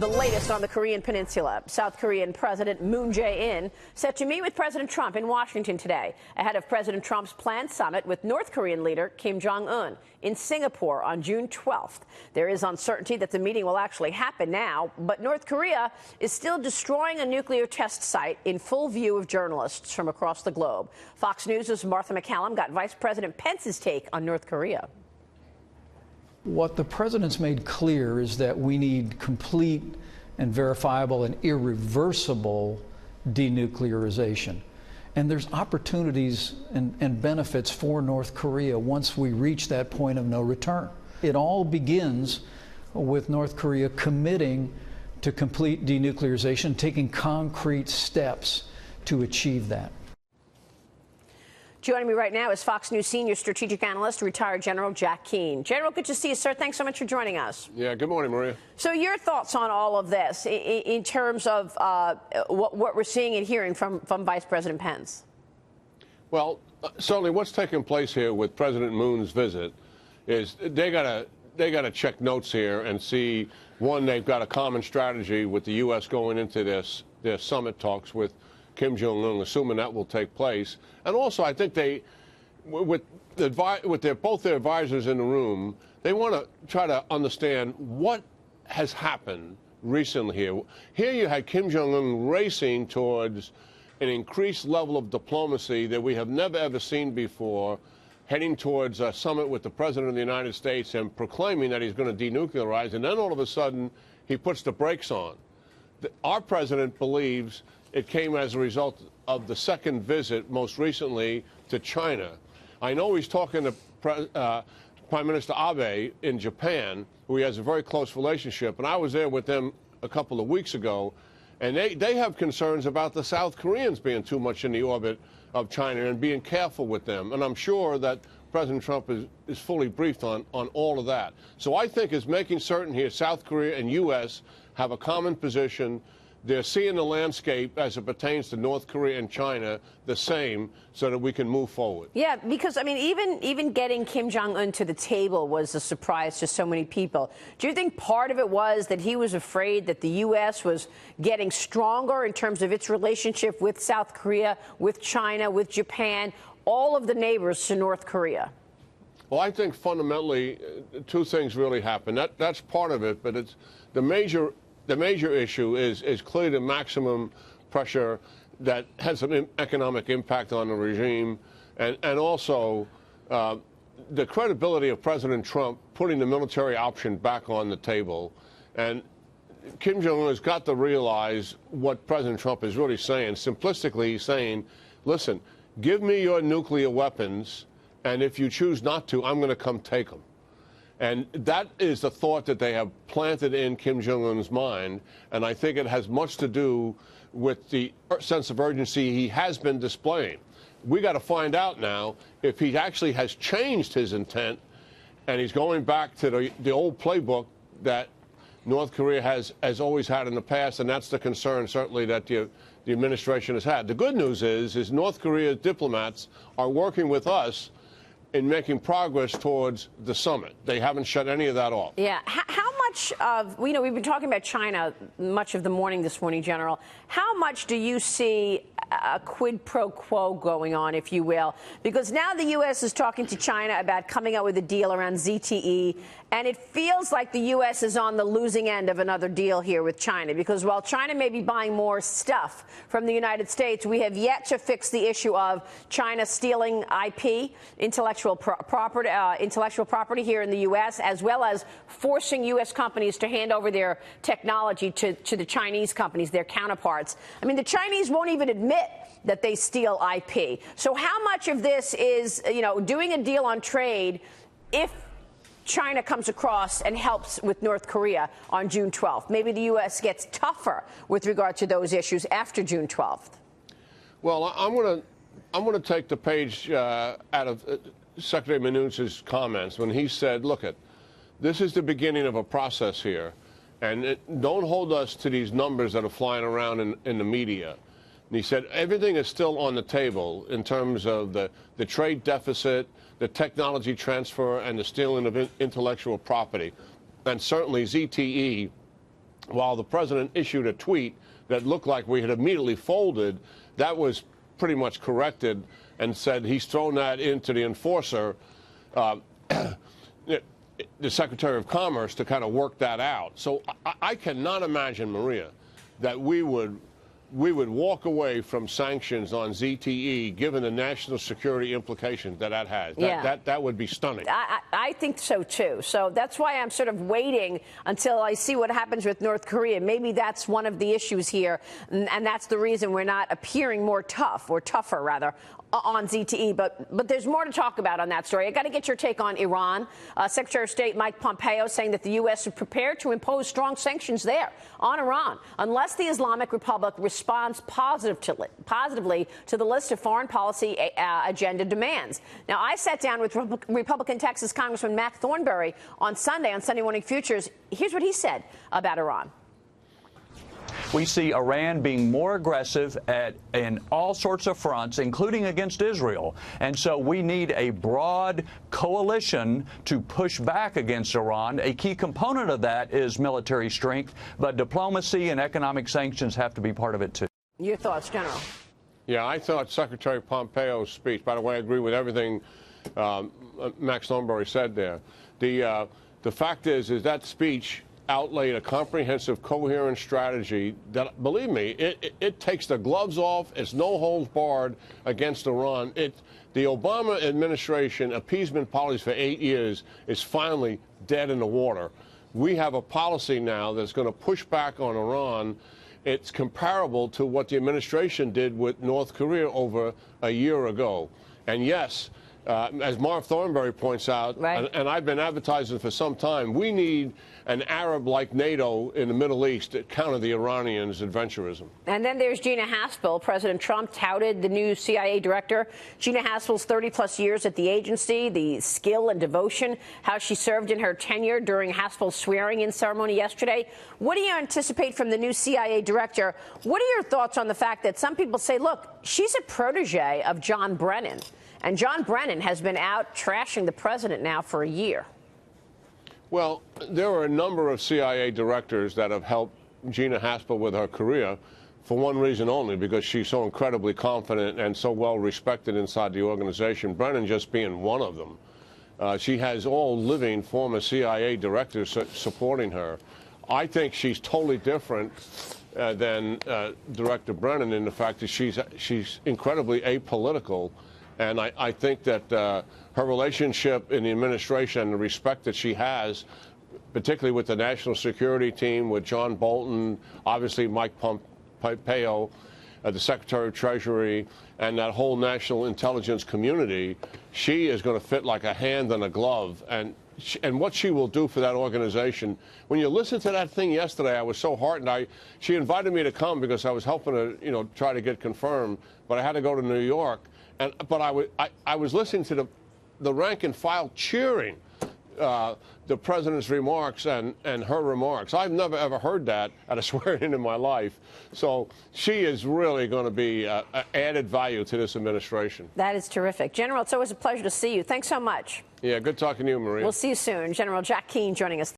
The latest on the Korean Peninsula. South Korean President Moon Jae-in set to meet with President Trump in Washington today, ahead of President Trump's planned summit with North Korean leader Kim Jong-un in Singapore on June 12th. There is uncertainty that the meeting will actually happen now, but North Korea is still destroying a nuclear test site in full view of journalists from across the globe. Fox News' Martha McCallum got Vice President Pence's take on North Korea. What the president's made clear is that we need complete and verifiable and irreversible denuclearization. And there's opportunities and benefits for North Korea once we reach that point of no return. It all begins with North Korea committing to complete denuclearization, taking concrete steps to achieve that. Joining me right now is Fox News senior strategic analyst, retired General Jack Keane. General, good to see you, sir. Thanks so much for joining us. Yeah, good morning, Maria. So your thoughts on all of this in terms of what we're seeing and hearing from Vice President Pence? Well, certainly what's taking place here with President Moon's visit is they gotta check notes here and see, one, they've got a common strategy with the U.S. going into their summit talks with Kim Jong-un, assuming that will take place. And also, I think they, with both their advisors in the room, they want to try to understand what has happened recently here. Here you had Kim Jong-un racing towards an increased level of diplomacy that we have never, ever seen before, heading towards a summit with the President of the United States and proclaiming that he's going to denuclearize. And then all of a sudden, he puts the brakes on. Our president believes it came as a result of the second visit, most recently, to China. I know he's talking to Prime Minister Abe in Japan, who he has a very close relationship, and I was there with them a couple of weeks ago, and they have concerns about the South Koreans being too much in the orbit of China and being careful with them. And I'm sure that President Trump is fully briefed on all of that. So I think it's making certain here South Korea and U.S. have a common position. They're seeing the landscape as it pertains to North Korea and China the same so that we can move forward. Yeah, because, I mean, even getting Kim Jong-un to the table was a surprise to so many people. Do you think part of it was that he was afraid that the U.S. was getting stronger in terms of its relationship with South Korea, with China, with Japan, all of the neighbors to North Korea? Well, I think fundamentally two things really happened. That's part of it, but it's the major issue is clearly the maximum pressure that has an economic impact on the regime, and also the credibility of President Trump putting the military option back on the table. And Kim Jong-un has got to realize what President Trump is really saying. Simplistically, he's saying, listen, give me your nuclear weapons, and if you choose not to, I'm going to come take them. And that is the thought that they have planted in Kim Jong-un's mind, and I think it has much to do with the sense of urgency he has been displaying. We got to find out now if he actually has changed his intent, and he's going back to the old playbook that North Korea has always had in the past, and that's the concern certainly that the administration has had. The good news is North Korea's diplomats are working with us in making progress towards the summit. They haven't shut any of that off. Yeah. How much of, we've been talking about China much of the morning this morning, General. How much do you see a quid pro quo going on, if you will? Because now the U.S. is talking to China about coming out with a deal around ZTE, and it feels like the U.S. is on the losing end of another deal here with China, because while China may be buying more stuff from the United States, we have yet to fix the issue of China stealing IP, intellectual property here in the U.S., as well as forcing U.S. companies to hand over their technology to the Chinese companies, their counterparts. I mean, the Chinese won't even admit that they steal IP. So how much of this is, doing a deal on trade if China comes across and helps with North Korea on June 12th? Maybe the U.S. gets tougher with regard to those issues after June 12th. Well, I'm going to take the page out of Secretary Mnuchin's comments when he said, look, this is the beginning of a process here, and don't hold us to these numbers that are flying around in the media. And he said everything is still on the table in terms of the trade deficit, the technology transfer, and the stealing of intellectual property. And certainly ZTE while the president issued a tweet that looked like we had immediately folded, that was pretty much corrected and said he's thrown that into the enforcer, the Secretary of Commerce, to kind of work that out. So I cannot imagine, Maria, that we would walk away from sanctions on ZTE, given the national security implications that has. That would be stunning. I think so, too. So that's why I'm sort of waiting until I see what happens with North Korea. Maybe that's one of the issues here, and that's the reason we're not appearing more tough, or tougher, rather, on ZTE. But there's more to talk about on that story. I got to get your take on Iran. Secretary of State Mike Pompeo saying that the U.S. is prepared to impose strong sanctions there on Iran unless the Islamic Republic responds positively to the list of foreign policy agenda demands. Now, I sat down with Republican Texas Congressman Matt Thornberry on Sunday Morning Futures. Here's what he said about Iran. We see Iran being more aggressive in all sorts of fronts, including against Israel. And so we need a broad coalition to push back against Iran. A key component of that is military strength, but diplomacy and economic sanctions have to be part of it, too. Your thoughts, General? Yeah, I thought Secretary Pompeo's speech, by the way, I agree with everything Max Thornberry said there. The fact is that speech outlaid a comprehensive, coherent strategy that, believe me, it takes the gloves off. It's no holds barred against Iran. The Obama administration appeasement policy for 8 years is finally dead in the water. We have a policy now that's going to push back on Iran. It's comparable to what the administration did with North Korea over a year ago. And yes, as Marv Thornberry points out, right, and I've been advertising for some time, we need an Arab-like NATO in the Middle East to counter the Iranians' adventurism. And then there's Gina Haspel. President Trump touted the new CIA director. Gina Haspel's 30-plus years at the agency, the skill and devotion, how she served in her tenure during Haspel's swearing-in ceremony yesterday. What do you anticipate from the new CIA director? What are your thoughts on the fact that some people say, look, she's a protege of John Brennan, and John Brennan has been out trashing the president now for a year? Well, there are a number of CIA directors that have helped Gina Haspel with her career for one reason only, because she's so incredibly confident and so well respected inside the organization, Brennan just being one of them. She has all living former CIA directors supporting her. I think she's totally different than Director Brennan in the fact that she's incredibly apolitical. And I think that her relationship in the administration and the respect that she has, particularly with the national security team, with John Bolton, obviously Mike Pompeo, the Secretary of Treasury, and that whole national intelligence community, she is going to fit like a hand in a glove. And what she will do for that organization. When you listen to that thing yesterday, I was so heartened. She invited me to come because I was helping her, try to get confirmed, but I had to go to New York. But I was listening to the rank and file cheering the president's remarks and her remarks. I've never, ever heard that at a swearing-in my life. So she is really going to be added value to this administration. That is terrific. General, it's always a pleasure to see you. Thanks so much. Yeah, good talking to you, Maria. We'll see you soon. General Jack Keane joining us.